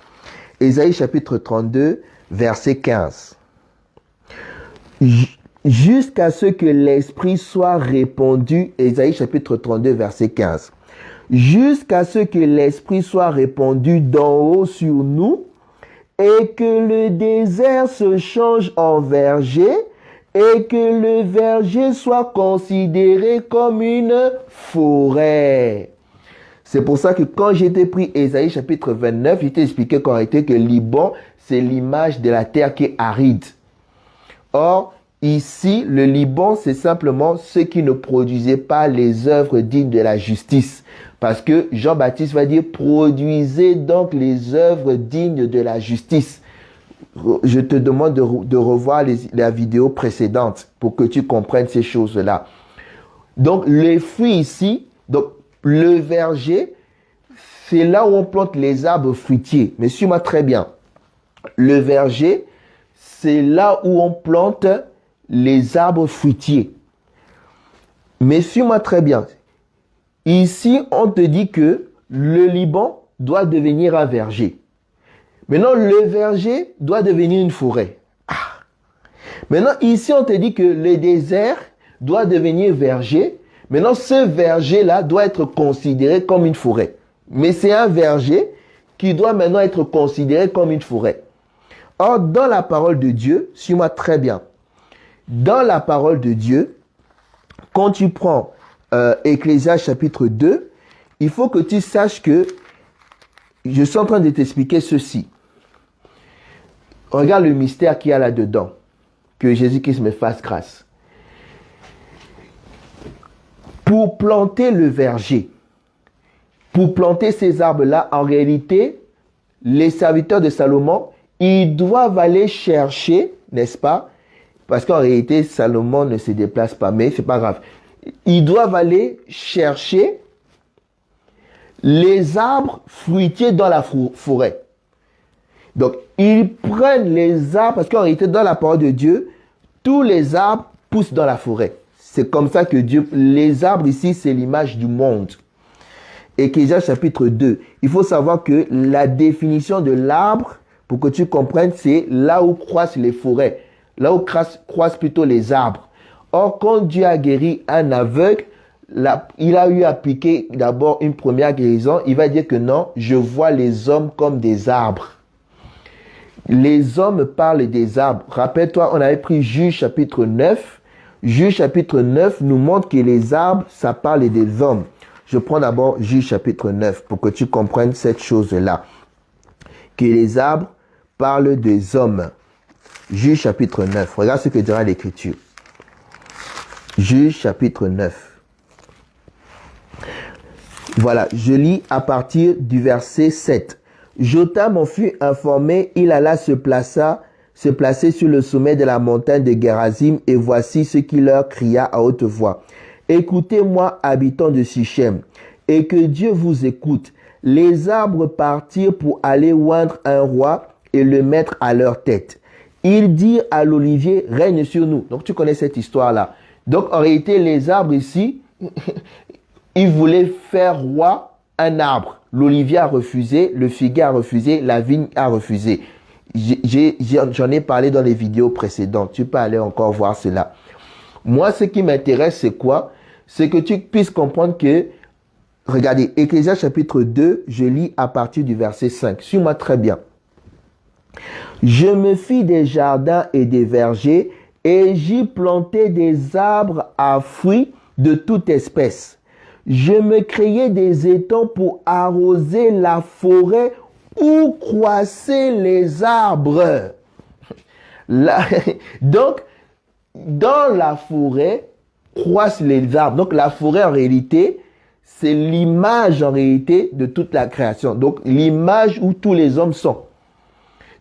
Speaker 1: Ésaïe chapitre 32, verset 15. jusqu'à ce que l'Esprit soit répandu, Ésaïe chapitre 32, verset 15. Jusqu'à ce que l'Esprit soit répandu d'en haut sur nous et que le désert se change en verger et que le verger soit considéré comme une forêt. C'est pour ça que quand j'étais pris Ésaïe chapitre 29, j'étais expliqué qu'en réalité que Liban, c'est l'image de la terre qui est aride. Or, ici, le Liban, c'est simplement ceux qui ne produisaient pas les œuvres dignes de la justice. Parce que Jean-Baptiste va dire, produisez donc les œuvres dignes de la justice. Je te demande de revoir la vidéo précédente pour que tu comprennes ces choses-là. Donc, les fruits ici, donc le verger, c'est là où on plante les arbres fruitiers. Mais suis-moi très bien. Le verger, c'est là où on plante les arbres fruitiers. Mais suis-moi très bien. Ici, on te dit que le Liban doit devenir un verger. Maintenant, le verger doit devenir une forêt. Ah. Maintenant, ici, on te dit que le désert doit devenir verger. Maintenant, ce verger-là doit être considéré comme une forêt. Mais c'est un verger qui doit maintenant être considéré comme une forêt. Or, dans la parole de Dieu, suis-moi très bien. Dans la parole de Dieu, quand tu prends Ecclésiaste chapitre 2, il faut que tu saches que je suis en train de t'expliquer ceci. Regarde le mystère qu'il y a là-dedans. Que Jésus-Christ me fasse grâce. Pour planter le verger, pour planter ces arbres-là, en réalité, les serviteurs de Salomon, ils doivent aller chercher, n'est-ce pas? Parce qu'en réalité, Salomon ne se déplace pas, mais c'est pas grave. Ils doivent aller chercher les arbres fruitiers dans la forêt. Donc, ils prennent les arbres, parce qu'en réalité, dans la parole de Dieu, tous les arbres poussent dans la forêt. C'est comme ça que Dieu... Les arbres ici, c'est l'image du monde. Ecclésiaste chapitre 2. Il faut savoir que la définition de l'arbre, pour que tu comprennes, c'est là où croissent les forêts. Là où croissent plutôt les arbres. Or, quand Dieu a guéri un aveugle, il a eu à appliquer d'abord une première guérison. Il va dire que non, je vois les hommes comme des arbres. Les hommes parlent des arbres. Rappelle-toi, on avait pris Juge chapitre 9. Juge chapitre 9 nous montre que les arbres, ça parle des hommes. Je prends d'abord Juge chapitre 9 pour que tu comprennes cette chose-là. Que les arbres parlent des hommes. Juge chapitre 9. Regarde ce que dira l'Écriture. Juge chapitre 9. Voilà, je lis à partir du verset 7. Jotham en fut informé, il alla se placer sur le sommet de la montagne de Gérazim, et voici ce qu'il leur cria à haute voix. Écoutez-moi, habitants de Sichem, et que Dieu vous écoute. Les arbres partirent pour aller oindre un roi et le mettre à leur tête. Ils dirent à l'olivier, règne sur nous. Donc tu connais cette histoire-là. Donc en réalité, les arbres ici, ils voulaient faire roi un arbre. L'olivier a refusé, le figuier a refusé, la vigne a refusé. J'en ai parlé dans les vidéos précédentes. Tu peux aller encore voir cela. Moi, ce qui m'intéresse, c'est quoi? C'est que tu puisses comprendre que, regardez, Ecclésiaste chapitre 2, je lis à partir du verset 5. Suis-moi très bien. Je me fis des jardins et des vergers, et j'y plantai des arbres à fruits de toute espèce. Je me créai des étangs pour arroser la forêt où croissaient les arbres. Donc, dans la forêt, croissent les arbres. Donc, la forêt, en réalité, c'est l'image, en réalité, de toute la création. Donc, l'image où tous les hommes sont.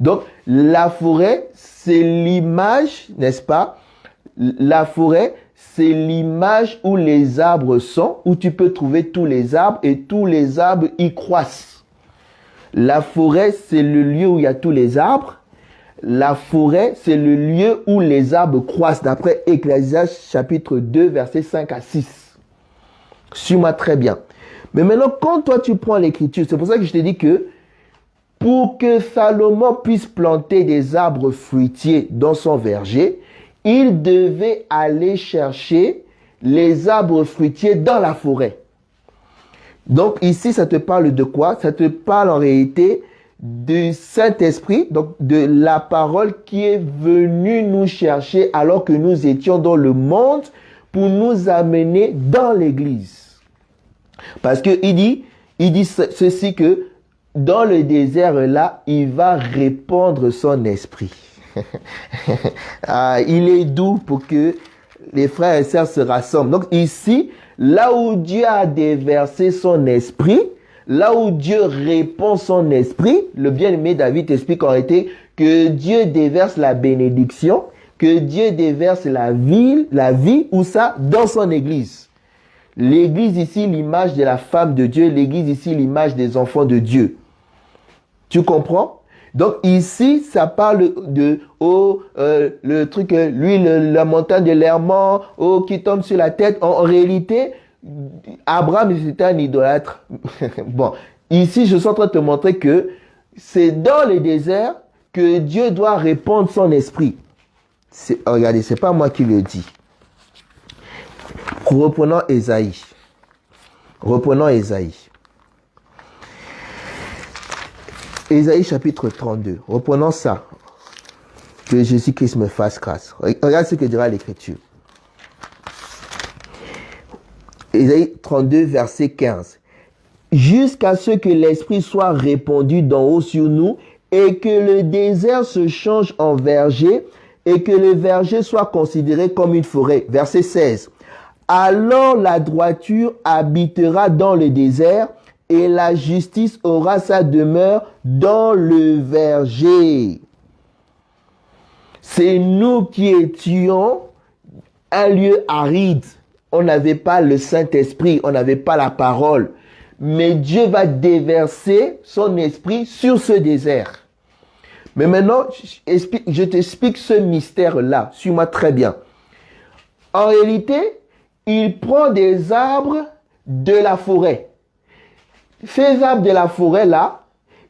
Speaker 1: Donc, la forêt, c'est l'image, n'est-ce pas? La forêt, c'est l'image où les arbres sont, où tu peux trouver tous les arbres et tous les arbres y croissent. La forêt, c'est le lieu où il y a tous les arbres. La forêt, c'est le lieu où les arbres croissent, d'après Ecclésiaste chapitre 2, versets 5 à 6. Suis-moi très bien. Mais maintenant, quand toi tu prends l'écriture, c'est pour ça que je te dis que pour que Salomon puisse planter des arbres fruitiers dans son verger, il devait aller chercher les arbres fruitiers dans la forêt. Donc ici, ça te parle de quoi? Ça te parle en réalité du Saint-Esprit, donc de la parole qui est venue nous chercher alors que nous étions dans le monde pour nous amener dans l'église. Parce que il dit ceci que dans le désert là, il va répandre son esprit. Il est doux pour que les frères et sœurs se rassemblent. Donc ici, là où Dieu a déversé son esprit, là où Dieu répand son esprit, le bien-aimé David explique en réalité que Dieu déverse la bénédiction, que Dieu déverse la vie, où ça? Dans son église. L'église ici, l'image de la femme de Dieu, l'église ici, l'image des enfants de Dieu. Tu comprends? Donc ici, ça parle de le truc, la montagne de l'Hermon, qui tombe sur la tête. En réalité, Abraham c'était un idolâtre. Bon, ici, je suis en train de te montrer que c'est dans le désert que Dieu doit répandre son esprit. Regardez, c'est pas moi qui le dis. Reprenons Ésaïe. Ésaïe chapitre 32. Reprenons ça. Que Jésus-Christ me fasse grâce. Regarde ce que dira l'Écriture. Ésaïe 32, verset 15. Jusqu'à ce que l'Esprit soit répandu d'en haut sur nous et que le désert se change en verger et que le verger soit considéré comme une forêt. Verset 16. Alors la droiture habitera dans le désert et la justice aura sa demeure dans le verger. C'est nous qui étions un lieu aride. On n'avait pas le Saint-Esprit, on n'avait pas la parole. Mais Dieu va déverser son esprit sur ce désert. Mais maintenant, je t'explique ce mystère-là. Suis-moi très bien. En réalité, il prend des arbres de la forêt. Ces arbres de la forêt-là,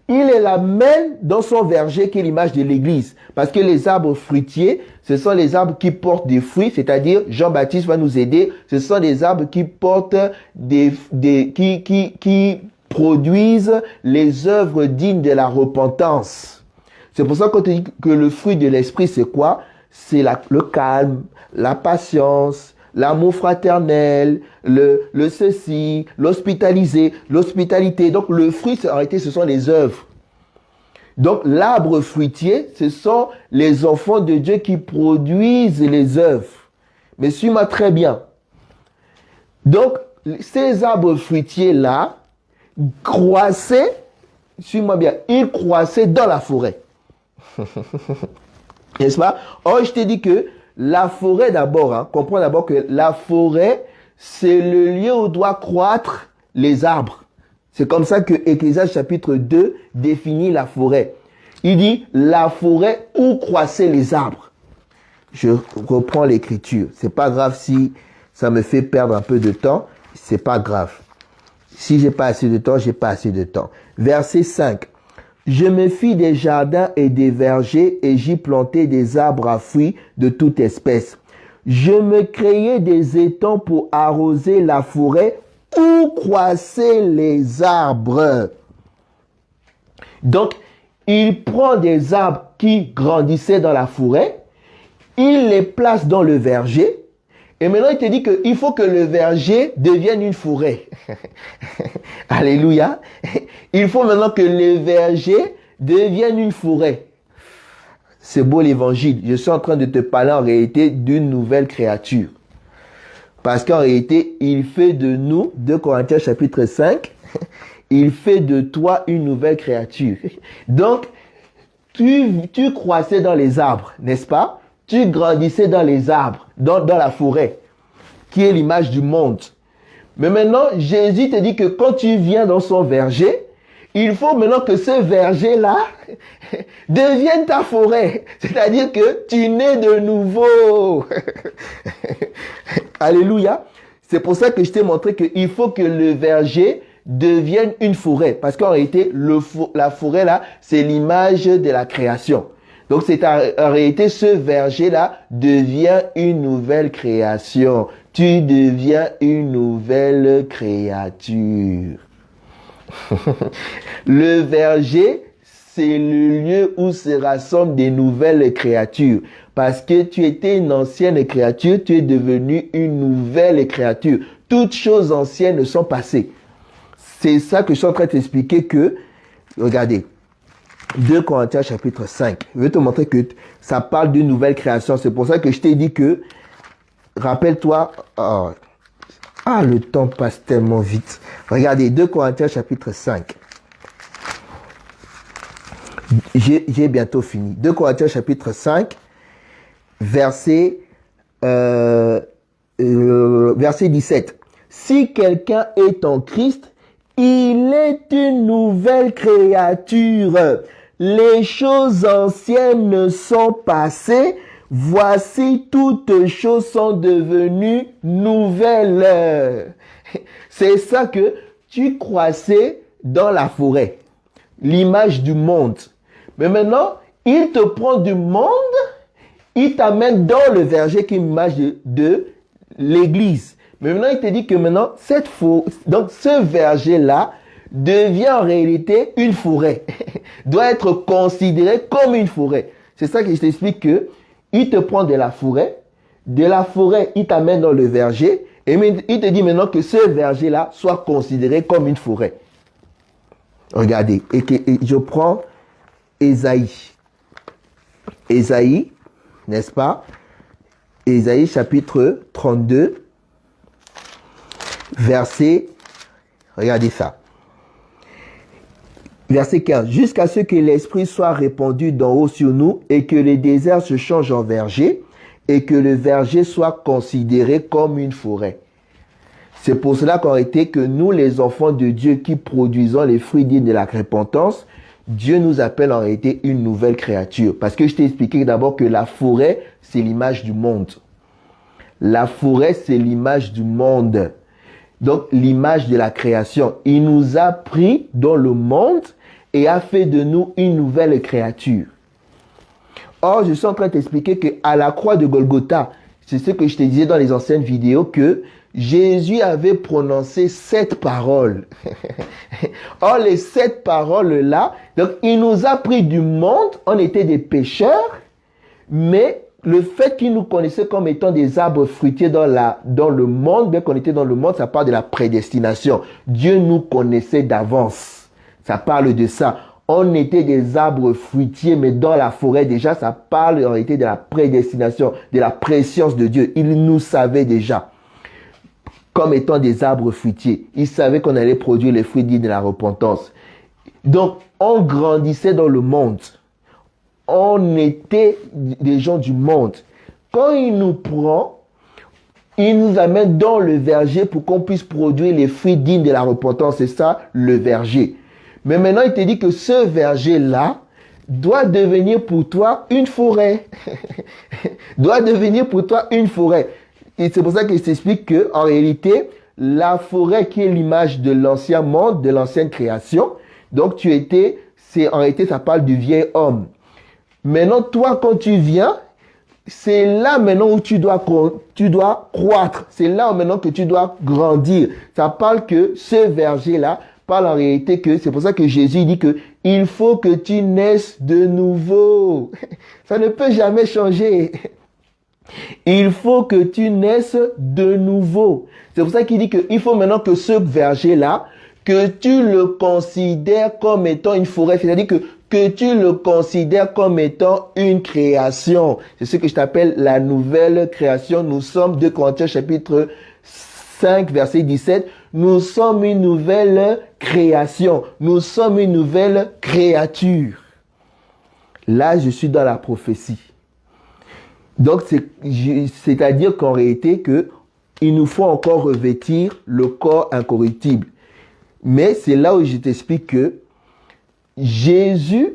Speaker 1: il les amène dans son verger qui est l'image de l'église. Parce que les arbres fruitiers, ce sont les arbres qui portent des fruits, c'est-à-dire Jean-Baptiste va nous aider. Ce sont des arbres qui portent qui produisent les œuvres dignes de la repentance. C'est pour ça qu'on te dit que le fruit de l'esprit, c'est quoi? C'est le calme, la patience, l'amour fraternel, le ceci, l'hospitalité. Donc, le fruit, en réalité, ce sont les œuvres. Donc, l'arbre fruitier, ce sont les enfants de Dieu qui produisent les œuvres. Mais suis-moi très bien. Donc, ces arbres fruitiers-là, croissaient, suis-moi bien, ils croissaient dans la forêt. N'est-ce pas? Or, je t'ai dit que la forêt d'abord, comprends d'abord que la forêt, c'est le lieu où doivent croître les arbres. C'est comme ça que Ecclésiaste chapitre 2 définit la forêt. Il dit la forêt où croissaient les arbres. Je reprends l'écriture. C'est pas grave si ça me fait perdre un peu de temps. C'est pas grave. Si j'ai pas assez de temps, j'ai pas assez de temps. Verset 5. Je me fis des jardins et des vergers et j'y plantai des arbres à fruits de toute espèce. Je me créai des étangs pour arroser la forêt où croissaient les arbres. Donc, il prend des arbres qui grandissaient dans la forêt, il les place dans le verger, et maintenant il te dit qu'il faut que le verger devienne une forêt. Alléluia. Il faut maintenant que le verger devienne une forêt. C'est beau l'évangile. Je suis en train de te parler en réalité d'une nouvelle créature. Parce qu'en réalité, il fait de nous, 2 Corinthiens chapitre 5, il fait de toi une nouvelle créature. Donc, tu croissais dans les arbres, n'est-ce pas? Tu grandissais dans les arbres, dans la forêt, qui est l'image du monde. Mais maintenant, Jésus te dit que quand tu viens dans son verger, il faut maintenant que ce verger-là devienne ta forêt. C'est-à-dire que tu nais de nouveau. Alléluia. C'est pour ça que je t'ai montré qu'il faut que le verger devienne une forêt. Parce qu'en réalité, la forêt là, c'est l'image de la création. Donc, en réalité, ce verger-là devient une nouvelle création. Tu deviens une nouvelle créature. Le verger, c'est le lieu où se rassemblent des nouvelles créatures. Parce que tu étais une ancienne créature, tu es devenue une nouvelle créature. Toutes choses anciennes sont passées. C'est ça que je suis en train de t'expliquer que, regardez, 2 Corinthiens chapitre 5. Je vais te montrer que ça parle d'une nouvelle création. C'est pour ça que je t'ai dit que, rappelle-toi, le temps passe tellement vite. Regardez, 2 Corinthiens chapitre 5. J'ai bientôt fini. 2 Corinthiens chapitre 5, verset 17. Si quelqu'un est en Christ, il est une nouvelle créature. Les choses anciennes sont passées. Voici, toutes choses sont devenues nouvelles. C'est ça que tu croissais dans la forêt. L'image du monde. Mais maintenant, il te prend du monde, il t'amène dans le verger qui est l'image de l'église. Mais maintenant, il te dit que maintenant, donc ce verger-là devient en réalité une forêt. Doit être considéré comme une forêt. C'est ça que je t'explique que il te prend de la forêt, il t'amène dans le verger, et il te dit maintenant que ce verger-là soit considéré comme une forêt. Regardez, et je prends Ésaïe. Ésaïe, n'est-ce pas? Ésaïe chapitre 32, verset, regardez ça. Verset 15. Jusqu'à ce que l'Esprit soit répandu d'en haut sur nous et que les déserts se changent en verger et que le verger soit considéré comme une forêt. C'est pour cela qu'en réalité que nous, les enfants de Dieu qui produisons les fruits dignes de la repentance, Dieu nous appelle en réalité une nouvelle créature. Parce que je t'ai expliqué d'abord que la forêt, c'est l'image du monde. La forêt, c'est l'image du monde. Donc, l'image de la création. Il nous a pris dans le monde et a fait de nous une nouvelle créature. Or, je suis en train de t'expliquer qu'à la croix de Golgotha, c'est ce que je te disais dans les anciennes vidéos, que Jésus avait prononcé 7 paroles. Or, les 7 paroles-là, donc il nous a pris du monde, on était des pécheurs, mais le fait qu'il nous connaissait comme étant des arbres fruitiers dans le monde, bien qu'on était dans le monde, ça parle de la prédestination. Dieu nous connaissait d'avance. Ça parle de ça. On était des arbres fruitiers, mais dans la forêt déjà, ça parle en réalité de la prédestination, de la préscience de Dieu. Il nous savait déjà comme étant des arbres fruitiers. Il savait qu'on allait produire les fruits dignes de la repentance. Donc, on grandissait dans le monde. On était des gens du monde. Quand il nous prend, il nous amène dans le verger pour qu'on puisse produire les fruits dignes de la repentance. C'est ça, le verger. Mais maintenant, il te dit que ce verger-là doit devenir pour toi une forêt. Doit devenir pour toi une forêt. Et c'est pour ça que je t'explique que, en réalité, la forêt qui est l'image de l'ancien monde, de l'ancienne création, donc en réalité, ça parle du vieil homme. Maintenant, toi, quand tu viens, c'est là maintenant où tu dois croître. C'est là maintenant que tu dois grandir. Ça parle que ce verger-là parle en réalité que, c'est pour ça que Jésus dit que il faut que tu naisses de nouveau. Ça ne peut jamais changer. Il faut que tu naisses de nouveau. C'est pour ça qu'il dit qu'il faut maintenant que ce verger-là, que tu le considères comme étant une forêt. C'est-à-dire que tu le considères comme étant une création. C'est ce que je t'appelle la nouvelle création. Nous sommes 2 Corinthiens chapitre 5, verset 17. Nous sommes une nouvelle création. Nous sommes une nouvelle créature. Là, je suis dans la prophétie. Donc, c'est-à-dire qu'en réalité, il nous faut encore revêtir le corps incorruptible. Mais c'est là où je t'explique que Jésus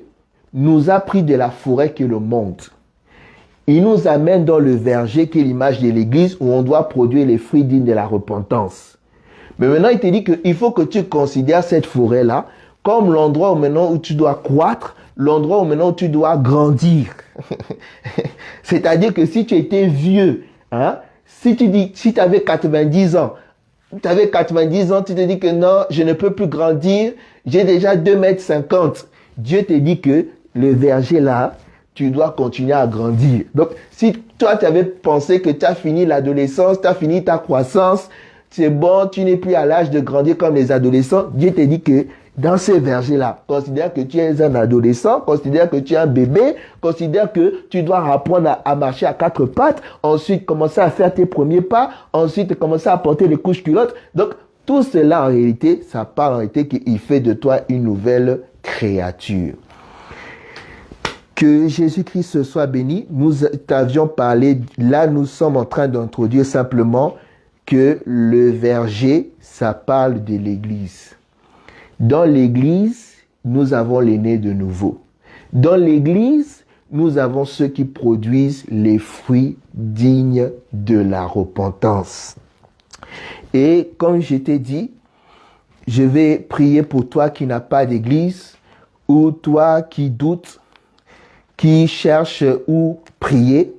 Speaker 1: nous a pris de la forêt qui est le monde. Il nous amène dans le verger qui est l'image de l'église où on doit produire les fruits dignes de la repentance. Mais maintenant, il te dit qu'il faut que tu considères cette forêt-là comme l'endroit où maintenant où tu dois croître, l'endroit où maintenant où tu dois grandir. C'est-à-dire que si tu étais vieux, hein, si tu avais 90 ans, tu te dis que non, je ne peux plus grandir, j'ai déjà 2,50 m. Dieu te dit que le verger là, tu dois continuer à grandir. Donc, si toi, tu avais pensé que tu as fini l'adolescence, tu as fini ta croissance, c'est bon, tu n'es plus à l'âge de grandir comme les adolescents, Dieu te dit que dans ce verger-là, considère que tu es un adolescent, considère que tu es un bébé, considère que tu dois apprendre à marcher à 4 pattes, ensuite commencer à faire tes premiers pas, ensuite commencer à porter les couches culottes. Donc, tout cela en réalité, ça parle en réalité qu'il fait de toi une nouvelle créature. Que Jésus-Christ soit béni. Nous t'avions parlé, là nous sommes en train d'introduire simplement que le verger, ça parle de l'Église. Dans l'Église, nous avons les nés de nouveau. Dans l'Église, nous avons ceux qui produisent les fruits dignes de la repentance. Et comme je t'ai dit, je vais prier pour toi qui n'as pas d'Église, ou toi qui doutes, qui cherche où prier,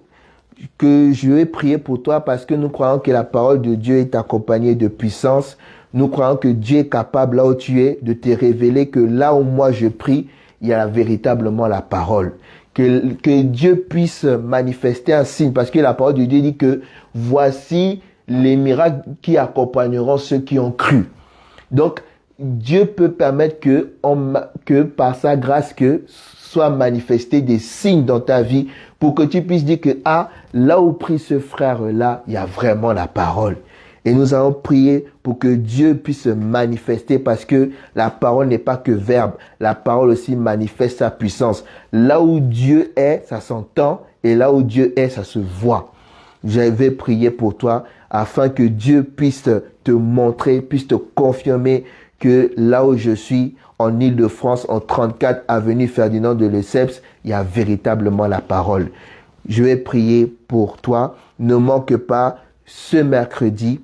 Speaker 1: que je vais prier pour toi parce que nous croyons que la parole de Dieu est accompagnée de puissance. Nous croyons que Dieu est capable, là où tu es, de te révéler que là où moi je prie, il y a véritablement la parole. Que Dieu puisse manifester un signe, parce que la parole de Dieu dit que voici les miracles qui accompagneront ceux qui ont cru. Donc, Dieu peut permettre que par sa grâce, que soit manifesté des signes dans ta vie pour que tu puisses dire que, là où prie ce frère-là, il y a vraiment la parole. Et nous allons prier pour que Dieu puisse se manifester parce que la parole n'est pas que verbe. La parole aussi manifeste sa puissance. Là où Dieu est, ça s'entend. Et là où Dieu est, ça se voit. Je vais prier pour toi afin que Dieu puisse te montrer, puisse te confirmer que là où je suis, en Île-de-France, en 34 avenue Ferdinand de Lesseps, il y a véritablement la parole. Je vais prier pour toi. Ne manque pas ce mercredi,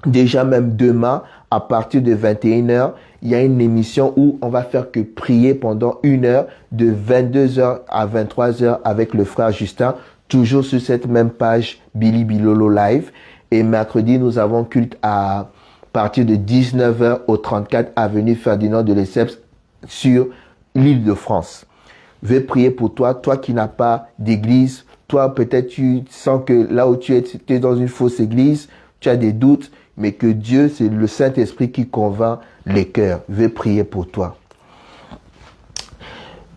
Speaker 1: déjà même demain, à partir de 21h, il y a une émission où on va faire que prier pendant 1 heure, de 22h à 23h avec le frère Justin, toujours sur cette même page Billy Bilolo Live. Et mercredi, nous avons culte à partir de 19h au 34 avenue Ferdinand de Lesseps sur l'Île-de-France. Je vais prier pour toi, toi qui n'as pas d'église, toi peut-être tu sens que là où tu es dans une fausse église, tu as des doutes, mais que Dieu, c'est le Saint-Esprit qui convainc les cœurs. Je vais prier pour toi.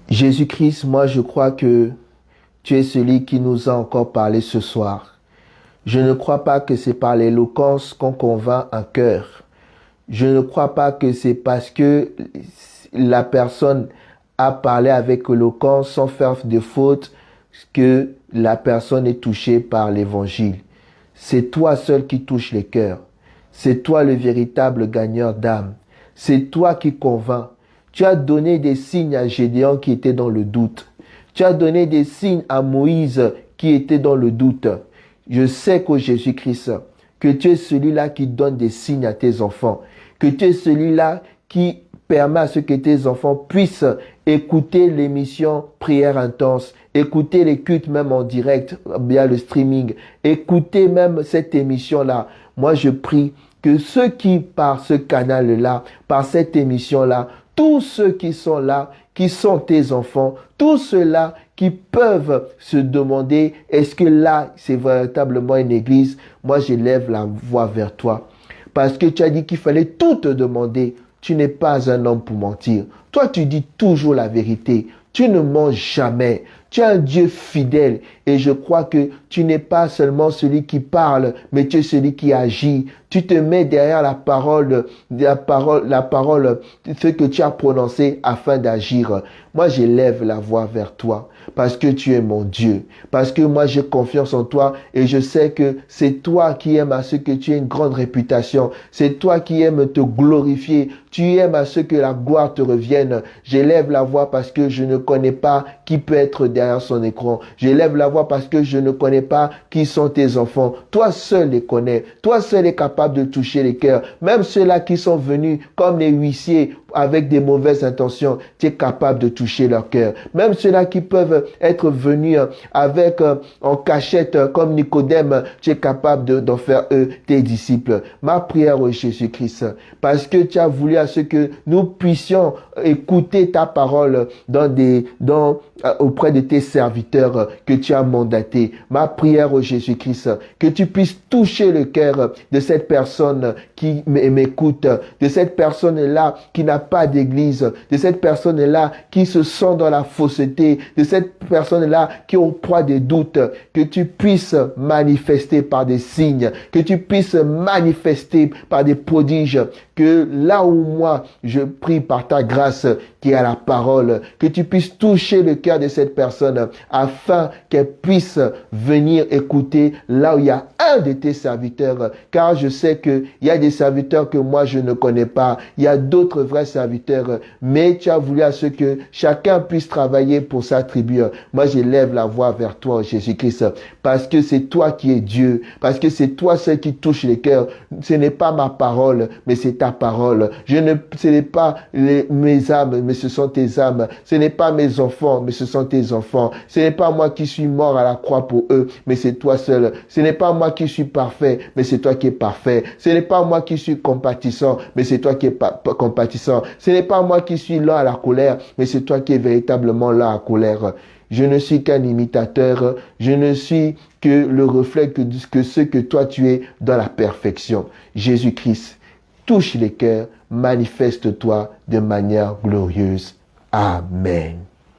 Speaker 1: Jésus-Christ, moi je crois que tu es celui qui nous a encore parlé ce soir. Je ne crois pas que c'est par l'éloquence qu'on convainc un cœur. Je ne crois pas que c'est parce que la personne a parlé avec éloquence sans faire de faute que la personne est touchée par l'évangile. C'est toi seul qui touches les cœurs. C'est toi le véritable gagneur d'âme. C'est toi qui convainc. Tu as donné des signes à Gédéon qui était dans le doute. Tu as donné des signes à Moïse qui était dans le doute. Je sais qu'au Jésus-Christ, que tu es celui-là qui donne des signes à tes enfants, que tu es celui-là qui permet à ce que tes enfants puissent écouter l'émission Prière Intense, écouter les cultes même en direct via le streaming, écouter même cette émission-là. Moi, je prie que ceux qui, par ce canal-là, par cette émission-là, tous ceux qui sont là, qui sont tes enfants, tous ceux-là qui peuvent se demander, est-ce que là, c'est véritablement une église? Moi, j'élève la voix vers toi. Parce que tu as dit qu'il fallait tout te demander. Tu n'es pas un homme pour mentir. Toi, tu dis toujours la vérité. Tu ne mens jamais. Tu es un Dieu fidèle. Et je crois que tu n'es pas seulement celui qui parle, mais tu es celui qui agit. Tu te mets derrière la parole, ce que tu as prononcé afin d'agir. Moi, j'élève la voix vers toi parce que tu es mon Dieu. Parce que moi, j'ai confiance en toi et je sais que c'est toi qui aimes à ce que tu aies une grande réputation. C'est toi qui aimes te glorifier. Tu aimes à ce que la gloire te revienne. J'élève la voix parce que je ne connais pas qui peut être derrière derrière son écran. J'élève la voix parce que je ne connais pas qui sont tes enfants. Toi seul les connais. Toi seul es capable de toucher les cœurs. Même ceux-là qui sont venus comme les huissiers avec des mauvaises intentions, tu es capable de toucher leur cœur. Même ceux-là qui peuvent être venus avec en cachette comme Nicodème, tu es capable d'en faire eux tes disciples. Ma prière au Jésus-Christ, parce que tu as voulu à ce que nous puissions écouter ta parole auprès de tes serviteurs que tu as mandatés. Ma prière au Jésus-Christ, que tu puisses toucher le cœur de cette personne qui m'écoute, de cette personne-là qui n'a pas d'église, de cette personne-là qui se sent dans la fausseté, de cette personne-là qui ont proie des doutes, que tu puisses manifester par des signes, que tu puisses manifester par des prodiges, que là où moi je prie par ta grâce qui est à la parole, que tu puisses toucher le cœur de cette personne afin qu'elle puisse venir écouter là où il y a un de tes serviteurs, car je sais qu'il y a des serviteurs que moi je ne connais pas, il y a d'autres vrais serviteurs, mais tu as voulu à ce que chacun puisse travailler pour sa tribu. Moi j'élève la voix vers toi, Jésus-Christ, parce que c'est toi qui es Dieu, parce que c'est toi seul qui touche les cœurs. Ce n'est pas ma parole, mais c'est ta parole. Ce n'est pas mes âmes, mais ce sont tes âmes. Ce n'est pas mes enfants, mais ce sont tes enfants. Ce n'est pas moi qui suis mort à la croix pour eux, mais c'est toi seul. Ce n'est pas moi qui suis parfait, mais c'est toi qui es parfait. Ce n'est pas moi qui suis compatissant, mais c'est toi qui es compatissant. Ce n'est pas moi qui suis lent à la colère, mais c'est toi qui es véritablement lent à la colère. Je ne suis qu'un imitateur, je ne suis que le reflet que ce que toi tu es dans la perfection. Jésus-Christ, touche les cœurs, manifeste-toi de manière glorieuse. Amen.